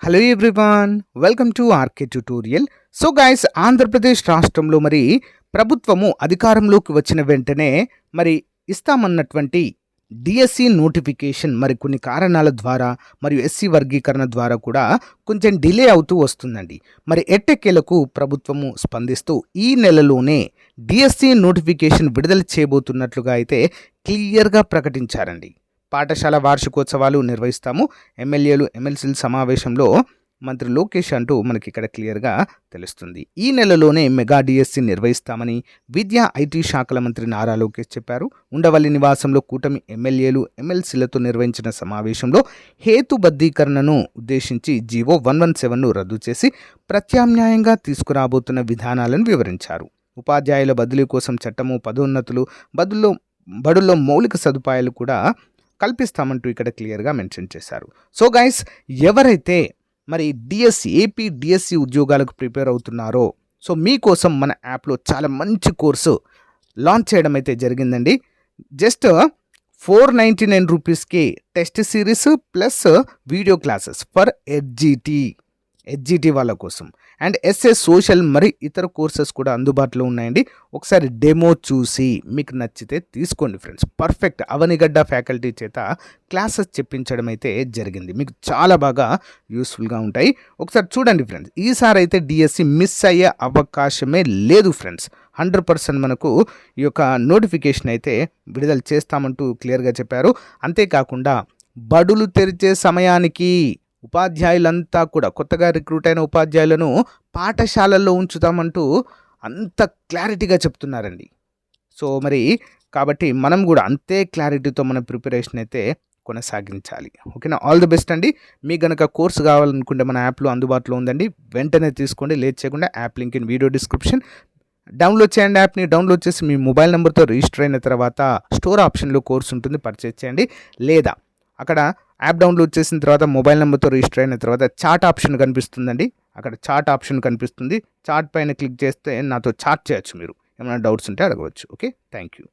Hello everyone, welcome to RK tutorial. So guys, Andhra Pradesh రాష్ట్రంలో ప్రభుత్వము అధికారంలోకి వచ్చిన వెంటనే ఇస్తామన్నటువంటి డిఎస్సి నోటిఫికేషన్ కొన్ని కారణాల ద్వారా మరియు ఎస్సీ వర్గీకరణ ద్వారా కూడా కొంచెం డిలే అవుతూ వస్తుందండి. ఎట్టకేలకు ప్రభుత్వము స్పందిస్తూ ఈ నెలలోనే డిఎస్సి నోటిఫికేషన్ విడుదల చేయబోతున్నట్లుగా అయితే క్లియర్గా ప్రకటించారండి. పాఠశాల వార్షికోత్సవాలు నిర్వహిస్తాము, ఎమ్మెల్యేలు ఎమ్మెల్సీల సమావేశంలో మంత్రి లోకేష్ అంటూ మనకి ఇక్కడ క్లియర్గా తెలుస్తుంది. ఈ నెలలోనే మెగా డిఎస్సి నిర్వహిస్తామని విద్యా ఐటీ శాఖల మంత్రి నారా లోకేష్ చెప్పారు. ఉండవల్లి నివాసంలో కూటమి ఎమ్మెల్యేలు ఎమ్మెల్సీలతో నిర్వహించిన సమావేశంలో హేతుబద్ధీకరణను ఉద్దేశించి జీవో 117ను రద్దు చేసి ప్రత్యామ్నాయంగా తీసుకురాబోతున్న విధానాలను వివరించారు. ఉపాధ్యాయుల బదిలీ కోసం చట్టము, పదోన్నతులు, బడుల్లో మౌలిక సదుపాయాలు కూడా కల్పిస్తామంటూ ఇక్కడ క్లియర్గా మెన్షన్ చేశారు. సో గైస్, ఎవరైతే ఏపీ డిఎస్సి ఉద్యోగాలకు ప్రిపేర్ అవుతున్నారో సో మీకోసం మన యాప్లో చాలా మంచి కోర్సు లాంచ్ చేయడం అయితే జరిగిందండి. జస్ట్ 499 రూపీస్కి test series plus video classes for HGT వాళ్ళ కోసం అండ్ ఎస్ఏ సోషల్ ఇతర కోర్సెస్ కూడా అందుబాటులో ఉన్నాయండి. ఒకసారి డెమో చూసి మీకు నచ్చితే తీసుకోండి ఫ్రెండ్స్. పర్ఫెక్ట్ అవనిగడ్డ ఫ్యాకల్టీ చేత క్లాసెస్ చెప్పించడం అయితే జరిగింది. మీకు చాలా బాగా యూస్ఫుల్గా ఉంటాయి. ఒకసారి చూడండి ఫ్రెండ్స్. ఈసారి అయితే డిఎస్సి మిస్ అయ్యే అవకాశమే లేదు ఫ్రెండ్స్. 100% మనకు ఈ యొక్క నోటిఫికేషన్ అయితే విడుదల చేస్తామంటూ క్లియర్గా చెప్పారు. అంతేకాకుండా బడులు తెరిచే సమయానికి ఉపాధ్యాయులంతా కూడా కొత్తగా రిక్రూట్ అయిన ఉపాధ్యాయులను పాఠశాలల్లో ఉంచుతామంటూ అంత క్లారిటీగా చెప్తున్నారండి. సో కాబట్టి మనం కూడా అంతే క్లారిటీతో మన ప్రిపరేషన్ అయితే కొనసాగించాలి. ఓకేనా? ఆల్ ది బెస్ట్ అండి. మీకు గనక కోర్సు కావాలనుకుంటే మన యాప్లో అందుబాటులో ఉందండి. వెంటనే తీసుకోండి, లేట్ చేయకుండా. App link in video description. Download చేయండి. యాప్ని డౌన్లోడ్ చేసి మీ మొబైల్ నెంబర్తో రిజిస్టర్ అయిన తర్వాత స్టోర్ ఆప్షన్లో కోర్సు ఉంటుంది, పర్చేజ్ చేయండి. లేదా అక్కడ యాప్ డౌన్లోడ్ చేసిన తర్వాత మొబైల్ నెంబర్తో రిజిస్టర్ అయిన తర్వాత చాట్ ఆప్షన్ కనిపిస్తుందండి. అక్కడ చాట్ ఆప్షన్ కనిపిస్తుంది. చాట్ పైన క్లిక్ చేస్తే నాతో చాట్ చేయొచ్చు. మీరు ఏమైనా డౌట్స్ ఉంటే అడగవచ్చు. Okay, thank you.